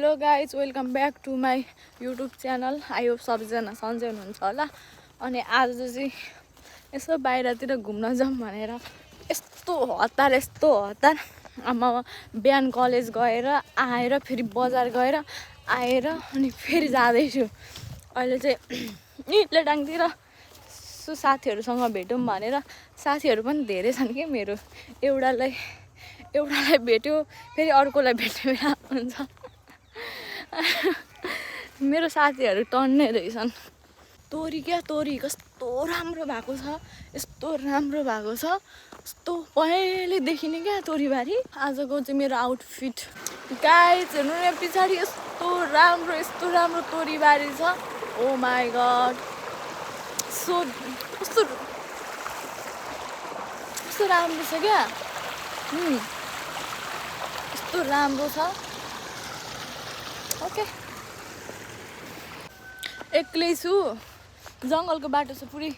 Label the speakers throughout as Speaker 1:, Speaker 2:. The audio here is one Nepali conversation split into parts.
Speaker 1: Hello guys, welcome back to my YouTube channel. I hope सबैजना सन्चै हुनुहुन्छ होला। अनि आज चाहिँ यसो बाहिरतिर घुम्न जाउँ भनेर यस्तो हतार आमा बिहान कलेज गएर आएर फेरि बजार गएर आएर अनि फेरि जाँदैछु। अहिले चाहिँ लेटाङतिर साथीहरूसँग भेटौँ भनेर, साथीहरू पनि धेरै छन् कि मेरो। एउटालाई भेट्यो फेरि अर्कोलाई भेट्ने बेला हुन्छ। मेरो साथीहरू टन्नै रहेछन्। तोरी कस्तो राम्रो भएको छ, यस्तो राम्रो भएको छ, यस्तो पहेँली देखिने क्या तोरीबारी। आजको चाहिँ मेरो आउटफिट गाइज हेर्नु न, पछाडि यस्तो राम्रो तोरीबारी छ। ओ माई गड, कस्तो राम्रो छ क्या, यस्तो राम्रो छ। ओके, एक्लै छु, जङ्गलको बाटो छ, पुरै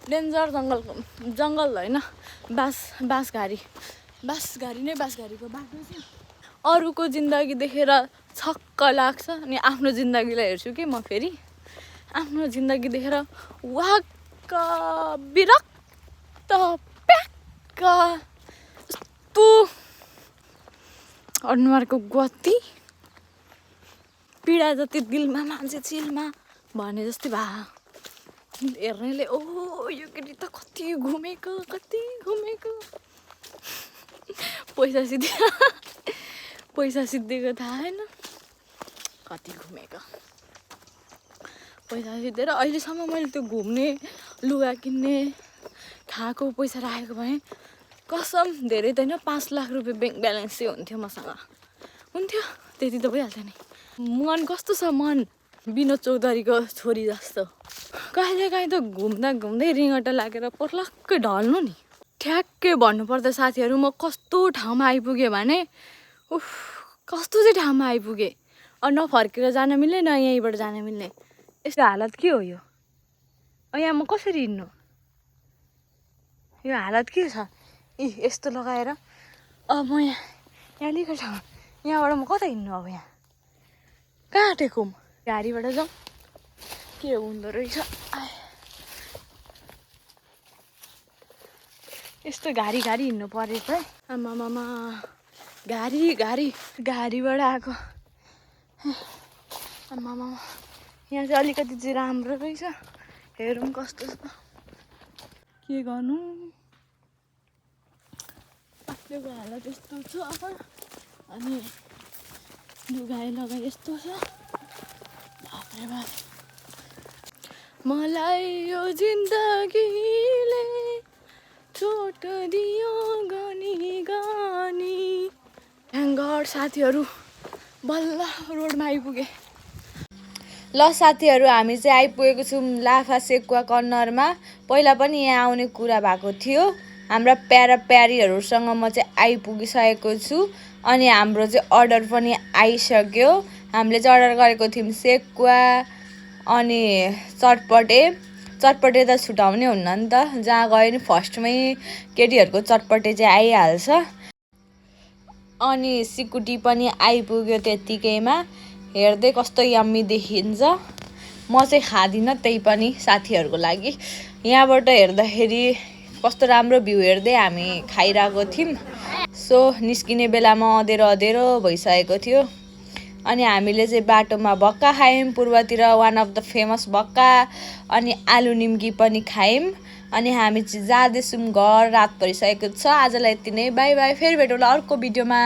Speaker 1: डेन्जर जङ्गल होइन, बाँसघारीको बाटो छ। अरूको जिन्दगी देखेर छक्क लाग्छ अनि आफ्नो जिन्दगीलाई हेर्छु कि म फेरि आफ्नो जिन्दगी देखेर वाक्क विरक्त प्याक्क, यस्तो अनुहारको गति पीडा जति दिलमा मान्छे चिलमा भने जस्तै भा हेर्नेले ओ यो केटी त कति घुमेको पैसा सिद्धिएको थाहा छैन, कति घुमेको पैसा सिद्धेर अहिलेसम्म मैले त्यो घुम्ने, लुगा किन्ने, खाएको पैसा राखेको भए कसम धेरै त होइन 5 लाख रुपियाँ ब्याङ्क ब्यालेन्स चाहिँ हुन्थ्यो, त्यति त भइहाल्थ्यो नि। मन कस्तो छ, मन विनोद चौधरीको छोरी जस्तो। कहिलेकाहीँ त घुम्दै रिङटा लागेर पर्लक्कै ढल्नु नि। ठ्याक्कै भन्नुपर्दा साथीहरू, म कस्तो ठाउँमा आइपुगेँ भने कस्तो चाहिँ ठाउँमा आइपुगेँ, न फर्केर जान मिल्ने न यहीँबाट जान मिल्ने, यस्तो हालत के हो यो। यहाँ म कसरी हिँड्नु, यो हालत के छ। यस्तो लगाएर अब म यहाँ लिएको ठाउँ, यहाँबाट म कता हिँड्नु, अब यहाँ कहाँ टेकौँ, गाडीबाट जाउँ के हुँदो रहेछ। यस्तो घारी हिँड्नु परेको है, आमामामा गाडीबाट आएको। आमामामा यहाँ चाहिँ अलिकति चाहिँ राम्रो रहेछ, हेरौँ कस्तो छ, के गर्नु। आफ्नोको हालत यस्तो छ अनि लुगाइ यस्तो छ, बाफ्रे बाफ। मलाई यो जिन्दगीले चोट दियो गनी। थ्याङ्क गड साथीहरू, बल्ल रोडमा आइपुगे। ल साथीहरू, हामी चाहिँ आइपुगेको छौँ लाफा सेकुवा कर्नरमा। पहिला पनि यहाँ आउने कुरा भएको थियो। हाम्रा प्यारीहरूसँग म चाहिँ आइपुगिसकेको छु अनि हाम्रो चाहिँ अर्डर पनि आइसक्यो। हामीले चाहिँ अर्डर गरेको थियौँ सेकुवा अनि चटपटे त छुटाउने हुन्न नि त, जहाँ गयो नि फर्स्टमै केटीहरूको चटपटे चाहिँ आइहाल्छ। अनि सिकुटी पनि आइपुग्यो त्यत्तिकैमा, हेर्दै कस्तो यम्मी देखिन्छ। म चाहिँ खाँदिनँ, त्यही पनि साथीहरूको लागि। यहाँबाट हेर्दाखेरि कस्तो राम्रो भ्यू हेर्दै हामी खाइरहेको थियौँ। सो निस्किने बेलामा अँधेरो भइसकेको थियो अनि हामीले चाहिँ बाटोमा भक्का खायौँ, पूर्वतिर वान अफ द फेमस भक्का, अनि आलु निम्की पनि खायौँ। अनि हामी चाहिँ जाँदैछौँ घर, रात परिसकेको छ। आजलाई यति नै, बाई बाई, फेरि भेटौँला अर्को भिडियोमा।